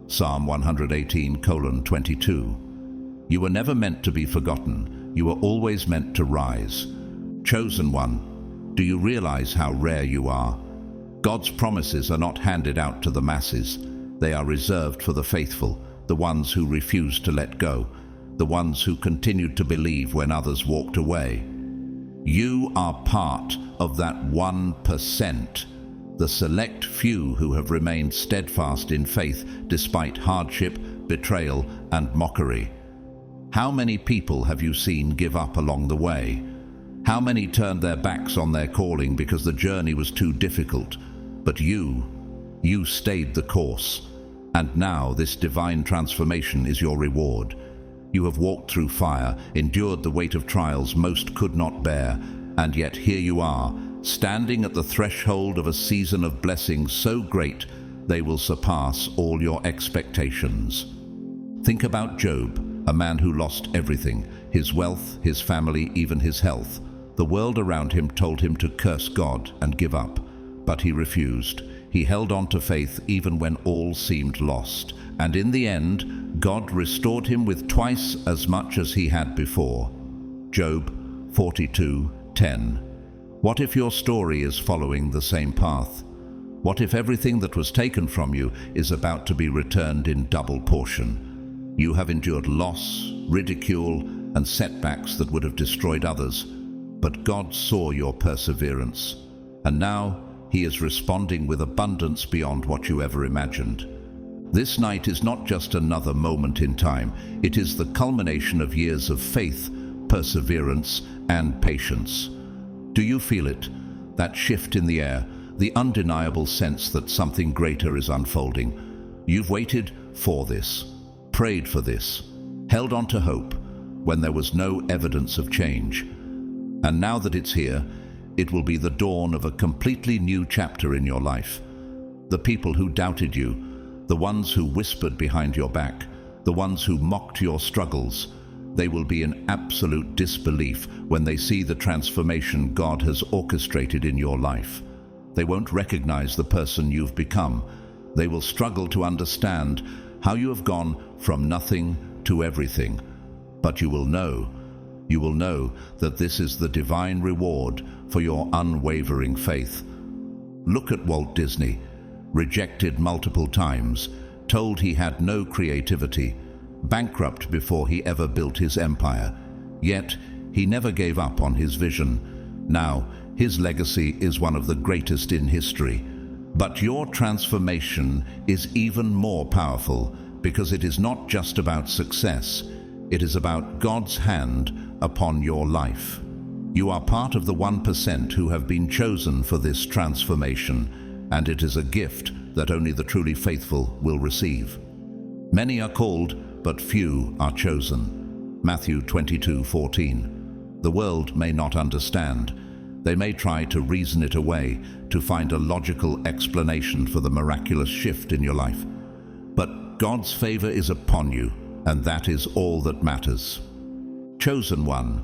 Psalm 118:22. You were never meant to be forgotten. You were always meant to rise. Chosen one, do you realize how rare you are? God's promises are not handed out to the masses. They are reserved for the faithful, the ones who refused to let go, the ones who continued to believe when others walked away. You are part of that 1%, the select few who have remained steadfast in faith despite hardship, betrayal, and mockery. How many people have you seen give up along the way? How many turned their backs on their calling because the journey was too difficult? But you stayed the course. And now this divine transformation is your reward. You have walked through fire, endured the weight of trials most could not bear, and yet here you are, standing at the threshold of a season of blessings so great they will surpass all your expectations. Think about Job, a man who lost everything, his wealth, his family, even his health. The world around him told him to curse God and give up, but he refused. He held on to faith even when all seemed lost, and in the end, God restored him with twice as much as he had before. Job 42:10. What if your story is following the same path? What if everything that was taken from you is about to be returned in double portion? You have endured loss, ridicule, and setbacks that would have destroyed others, but God saw your perseverance, and now He is responding with abundance beyond what you ever imagined. This night is not just another moment in time, it is the culmination of years of faith, perseverance, and patience. Do you feel it? That shift in the air, the undeniable sense that something greater is unfolding. You've waited for this, prayed for this, held on to hope when there was no evidence of change. And now that it's here, it will be the dawn of a completely new chapter in your life. The people who doubted you, the ones who whispered behind your back, the ones who mocked your struggles, they will be in absolute disbelief when they see the transformation God has orchestrated in your life. They won't recognize the person you've become. They will struggle to understand how you have gone from nothing to everything. But you will know that this is the divine reward for your unwavering faith. Look at Walt Disney, rejected multiple times, told he had no creativity, bankrupt before he ever built his empire. Yet, he never gave up on his vision. Now, his legacy is one of the greatest in history. But your transformation is even more powerful because it is not just about success. It is about God's hand upon your life. You are part of the 1% who have been chosen for this transformation, and it is a gift that only the truly faithful will receive. Many are called, but few are chosen. Matthew 22:14. The world may not understand. They may try to reason it away, to find a logical explanation for the miraculous shift in your life. But God's favor is upon you, and that is all that matters. Chosen one,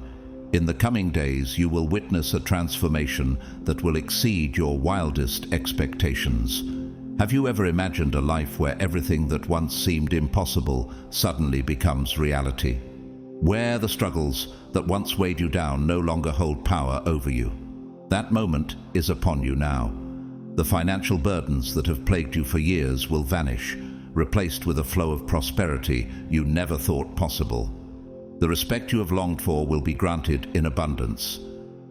in the coming days you will witness a transformation that will exceed your wildest expectations. Have you ever imagined a life where everything that once seemed impossible suddenly becomes reality? Where the struggles that once weighed you down no longer hold power over you? That moment is upon you now. The financial burdens that have plagued you for years will vanish, replaced with a flow of prosperity you never thought possible. The respect you have longed for will be granted in abundance.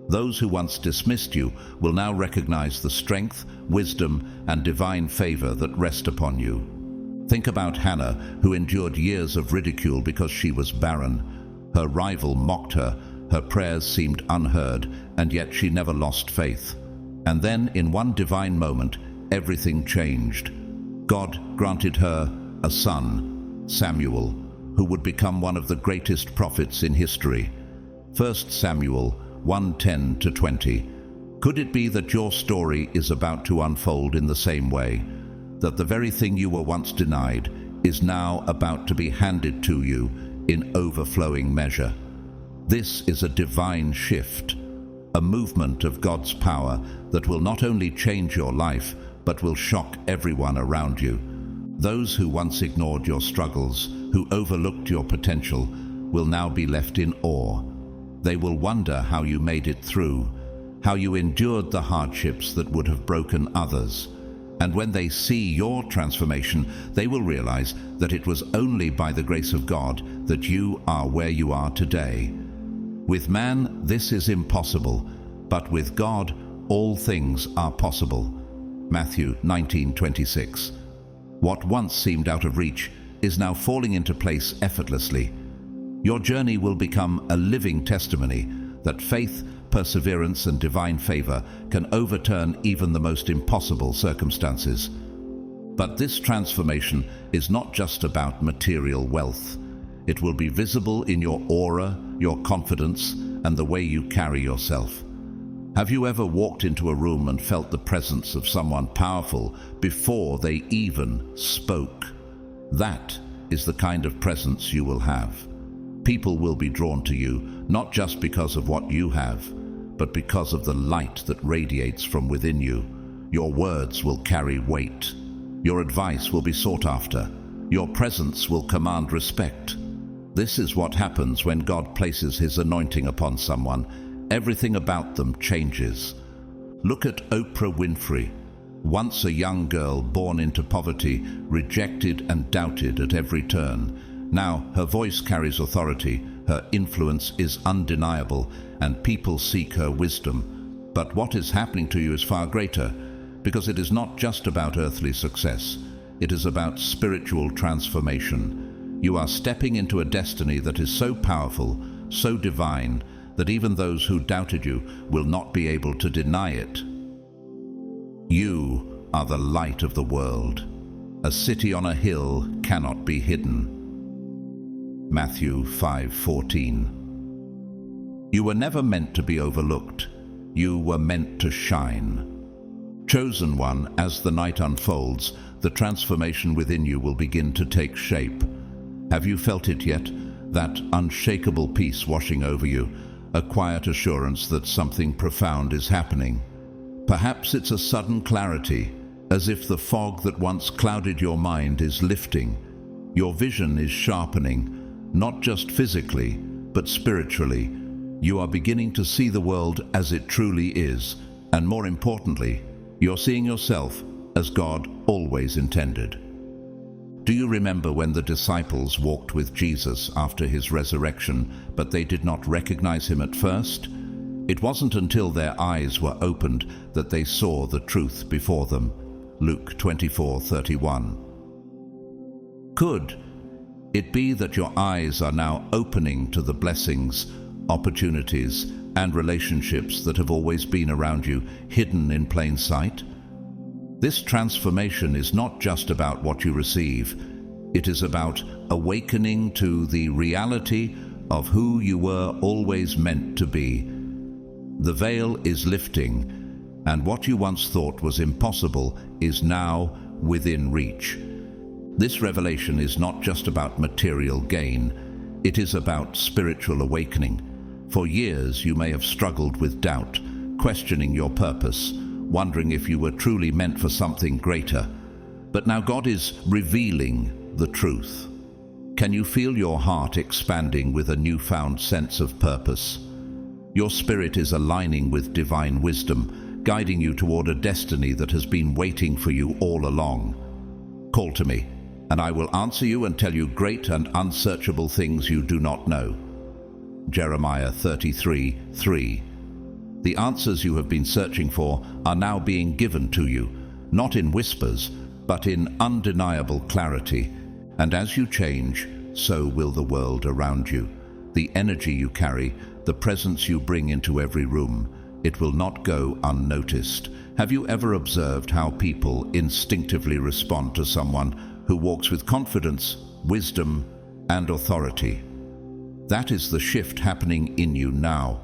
Those who once dismissed you will now recognize the strength, wisdom, and divine favor that rest upon you. Think about Hannah, who endured years of ridicule because she was barren. Her rival mocked her, her prayers seemed unheard, and yet she never lost faith. And then, in one divine moment, everything changed. God granted her a son, Samuel, who would become one of the greatest prophets in history. 1 Samuel 1:10-20. Could it be that your story is about to unfold in the same way? That the very thing you were once denied is now about to be handed to you in overflowing measure? This is a divine shift, a movement of God's power that will not only change your life, but will shock everyone around you. Those who once ignored your struggles, who overlooked your potential, will now be left in awe. They will wonder how you made it through, how you endured the hardships that would have broken others. And when they see your transformation, they will realize that it was only by the grace of God that you are where you are today. With man, this is impossible, but with God, all things are possible. Matthew 19:26. What once seemed out of reach is now falling into place effortlessly. Your journey will become a living testimony that faith, perseverance, and divine favor can overturn even the most impossible circumstances. But this transformation is not just about material wealth. It will be visible in your aura, your confidence, and the way you carry yourself. Have you ever walked into a room and felt the presence of someone powerful before they even spoke? That is the kind of presence you will have. People will be drawn to you, not just because of what you have, but because of the light that radiates from within you. Your words will carry weight. Your advice will be sought after. Your presence will command respect. This is what happens when God places His anointing upon someone. Everything about them changes. Look at Oprah Winfrey, once a young girl born into poverty, rejected and doubted at every turn. Now her voice carries authority, her influence is undeniable, and people seek her wisdom. But what is happening to you is far greater, because it is not just about earthly success. It is about spiritual transformation. You are stepping into a destiny that is so powerful, so divine, that even those who doubted you will not be able to deny it. You are the light of the world. A city on a hill cannot be hidden. Matthew 5:14. You were never meant to be overlooked. You were meant to shine. Chosen one, as the night unfolds, the transformation within you will begin to take shape. Have you felt it yet? That unshakable peace washing over you, a quiet assurance that something profound is happening. Perhaps it's a sudden clarity, as if the fog that once clouded your mind is lifting. Your vision is sharpening, not just physically, but spiritually. You are beginning to see the world as it truly is, and more importantly, you're seeing yourself as God always intended. Do you remember when the disciples walked with Jesus after his resurrection, but they did not recognize him at first? It wasn't until their eyes were opened that they saw the truth before them. Luke 24:31. Could it be that your eyes are now opening to the blessings, opportunities, and relationships that have always been around you, hidden in plain sight? This transformation is not just about what you receive. It is about awakening to the reality of who you were always meant to be. The veil is lifting, and what you once thought was impossible is now within reach. This revelation is not just about material gain. It is about spiritual awakening. For years you may have struggled with doubt, questioning your purpose, wondering if you were truly meant for something greater. But now God is revealing the truth. Can you feel your heart expanding with a newfound sense of purpose? Your spirit is aligning with divine wisdom, guiding you toward a destiny that has been waiting for you all along. Call to me, and I will answer you and tell you great and unsearchable things you do not know. Jeremiah 33:3. The answers you have been searching for are now being given to you, not in whispers, but in undeniable clarity. And as you change, so will the world around you. The energy you carry, the presence you bring into every room, it will not go unnoticed. Have you ever observed how people instinctively respond to someone who walks with confidence, wisdom, and authority? That is the shift happening in you now.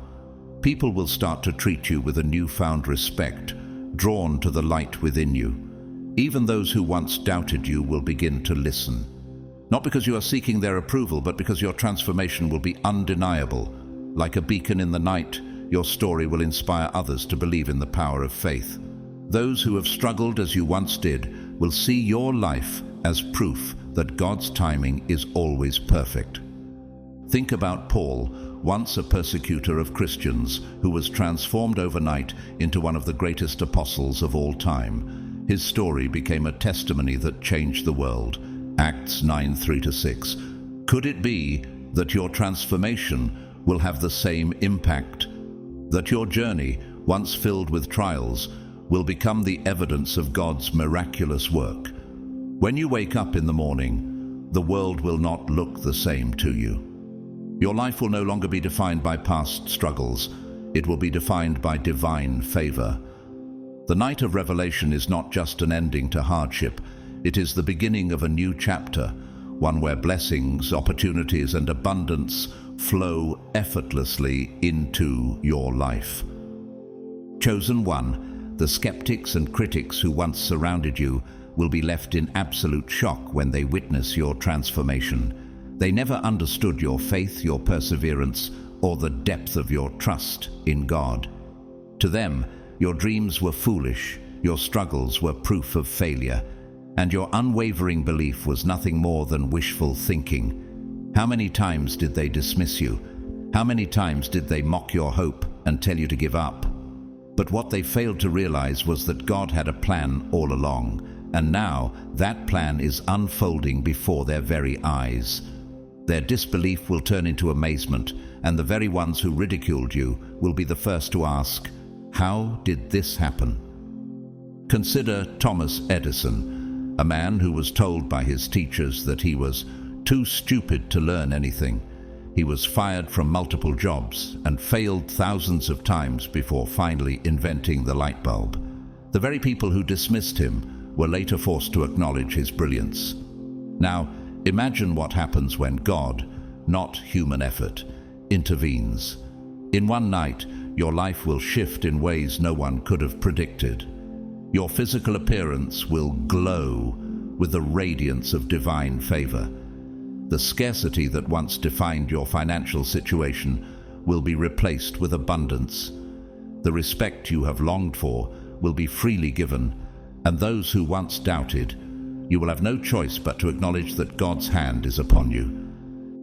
People will start to treat you with a newfound respect, drawn to the light within you. Even those who once doubted you will begin to listen. Not because you are seeking their approval, but because your transformation will be undeniable. Like a beacon in the night, your story will inspire others to believe in the power of faith. Those who have struggled as you once did will see your life as proof that God's timing is always perfect. Think about Paul, once a persecutor of Christians, who was transformed overnight into one of the greatest apostles of all time. His story became a testimony that changed the world. Acts 9:3-6. Could it be that your transformation will have the same impact? That your journey, once filled with trials, will become the evidence of God's miraculous work? When you wake up in the morning, the world will not look the same to you. Your life will no longer be defined by past struggles. It will be defined by divine favor. The night of revelation is not just an ending to hardship. It is the beginning of a new chapter, one where blessings, opportunities, and abundance flow effortlessly into your life. Chosen one, the skeptics and critics who once surrounded you will be left in absolute shock when they witness your transformation. They never understood your faith, your perseverance, or the depth of your trust in God. To them, your dreams were foolish, your struggles were proof of failure, and your unwavering belief was nothing more than wishful thinking. How many times did they dismiss you? How many times did they mock your hope and tell you to give up? But what they failed to realize was that God had a plan all along, and now that plan is unfolding before their very eyes. Their disbelief will turn into amazement, and the very ones who ridiculed you will be the first to ask, "How did this happen?" Consider Thomas Edison, a man who was told by his teachers that he was too stupid to learn anything. He was fired from multiple jobs and failed thousands of times before finally inventing the light bulb. The very people who dismissed him were later forced to acknowledge his brilliance. Now, imagine what happens when God, not human effort, intervenes. In one night, your life will shift in ways no one could have predicted. Your physical appearance will glow with the radiance of divine favor. The scarcity that once defined your financial situation will be replaced with abundance. The respect you have longed for will be freely given, and those who once doubted, you will have no choice but to acknowledge that God's hand is upon you.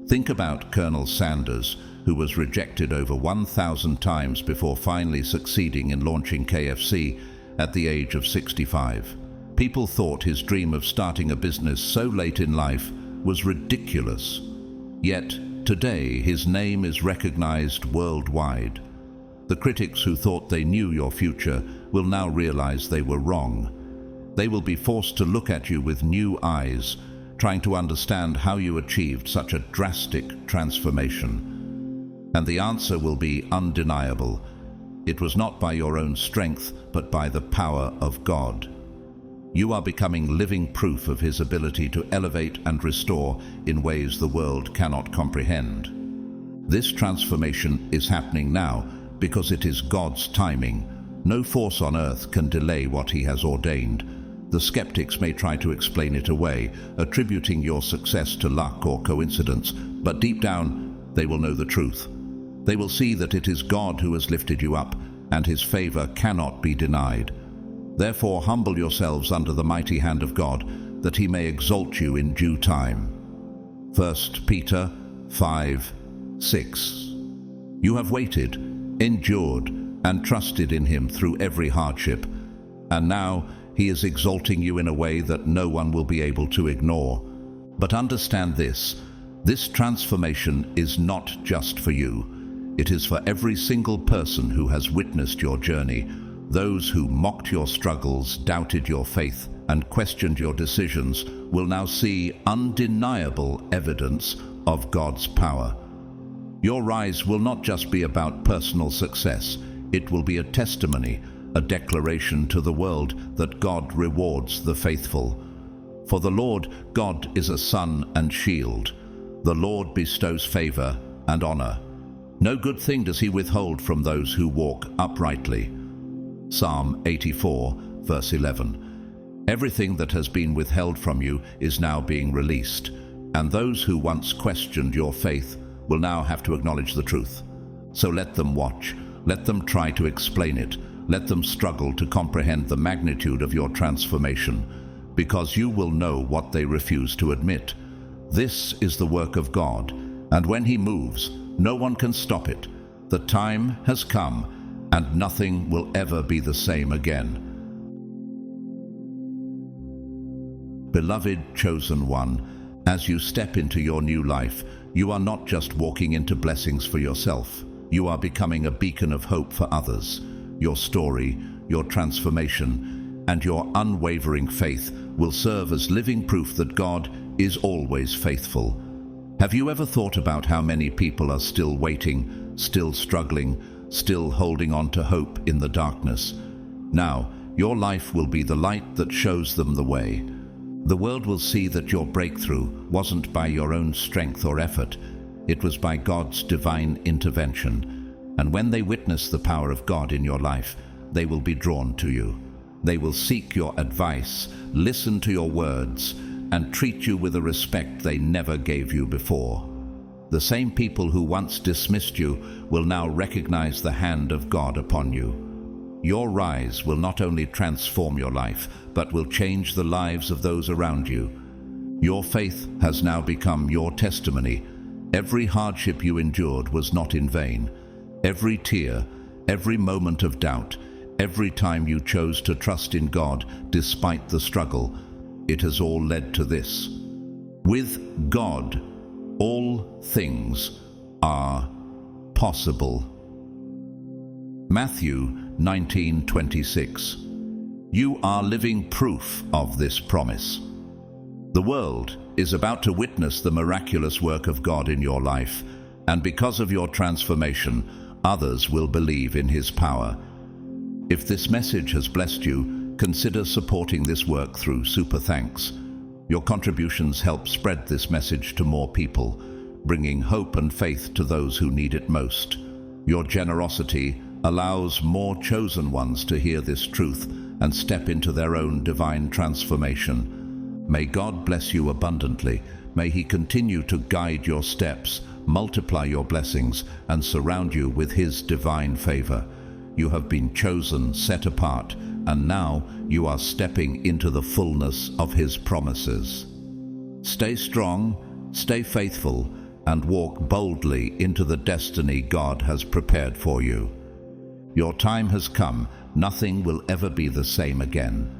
Think about Colonel Sanders, who was rejected over 1,000 times before finally succeeding in launching KFC at the age of 65. People thought his dream of starting a business so late in life was ridiculous. Yet, today, his name is recognized worldwide. The critics who thought they knew your future will now realize they were wrong. They will be forced to look at you with new eyes, trying to understand how you achieved such a drastic transformation. And the answer will be undeniable. It was not by your own strength, but by the power of God. You are becoming living proof of His ability to elevate and restore in ways the world cannot comprehend. This transformation is happening now because it is God's timing. No force on earth can delay what He has ordained. The skeptics may try to explain it away, attributing your success to luck or coincidence, but deep down, they will know the truth. They will see that it is God who has lifted you up, and His favor cannot be denied. Therefore, humble yourselves under the mighty hand of God, that He may exalt you in due time. 1 Peter 5:6. You have waited, endured, and trusted in him through every hardship. And now he is exalting you in a way that no one will be able to ignore. But understand this transformation is not just for you. It is for every single person who has witnessed your journey. Those who mocked your struggles, doubted your faith, and questioned your decisions will now see undeniable evidence of God's power. Your rise will not just be about personal success. It will be a testimony, a declaration to the world that God rewards the faithful. For the Lord God is a sun and shield. The Lord bestows favor and honor. No good thing does he withhold from those who walk uprightly. Psalm 84, verse 11. Everything that has been withheld from you is now being released, and those who once questioned your faith will now have to acknowledge the truth. So let them watch, let them try to explain it, let them struggle to comprehend the magnitude of your transformation, because you will know what they refuse to admit. This is the work of God, and when he moves, no one can stop it. The time has come, and nothing will ever be the same again. Beloved chosen one, as you step into your new life, you are not just walking into blessings for yourself. You are becoming a beacon of hope for others. Your story, your transformation, and your unwavering faith will serve as living proof that God is always faithful. Have you ever thought about how many people are still waiting, still struggling, still holding on to hope in the darkness? Now, your life will be the light that shows them the way. The world will see that your breakthrough wasn't by your own strength or effort. It was by God's divine intervention. And when they witness the power of God in your life, they will be drawn to you. They will seek your advice, listen to your words, and treat you with a respect they never gave you before. The same people who once dismissed you will now recognize the hand of God upon you. Your rise will not only transform your life, but will change the lives of those around you. Your faith has now become your testimony. Every hardship you endured was not in vain. Every tear, every moment of doubt, every time you chose to trust in God despite the struggle, it has all led to this. With God, all things are possible. Matthew 19:26. You are living proof of this promise. The world is about to witness the miraculous work of God in your life, and because of your transformation, others will believe in his power. If this message has blessed you, consider supporting this work through Super Thanks. Your contributions help spread this message to more people, bringing hope and faith to those who need it most. Your generosity allows more chosen ones to hear this truth and step into their own divine transformation. May God bless you abundantly. May he continue to guide your steps, multiply your blessings, and surround you with his divine favor. You have been chosen, set apart, and now you are stepping into the fullness of his promises. Stay strong, stay faithful, and walk boldly into the destiny God has prepared for you. Your time has come. Nothing will ever be the same again.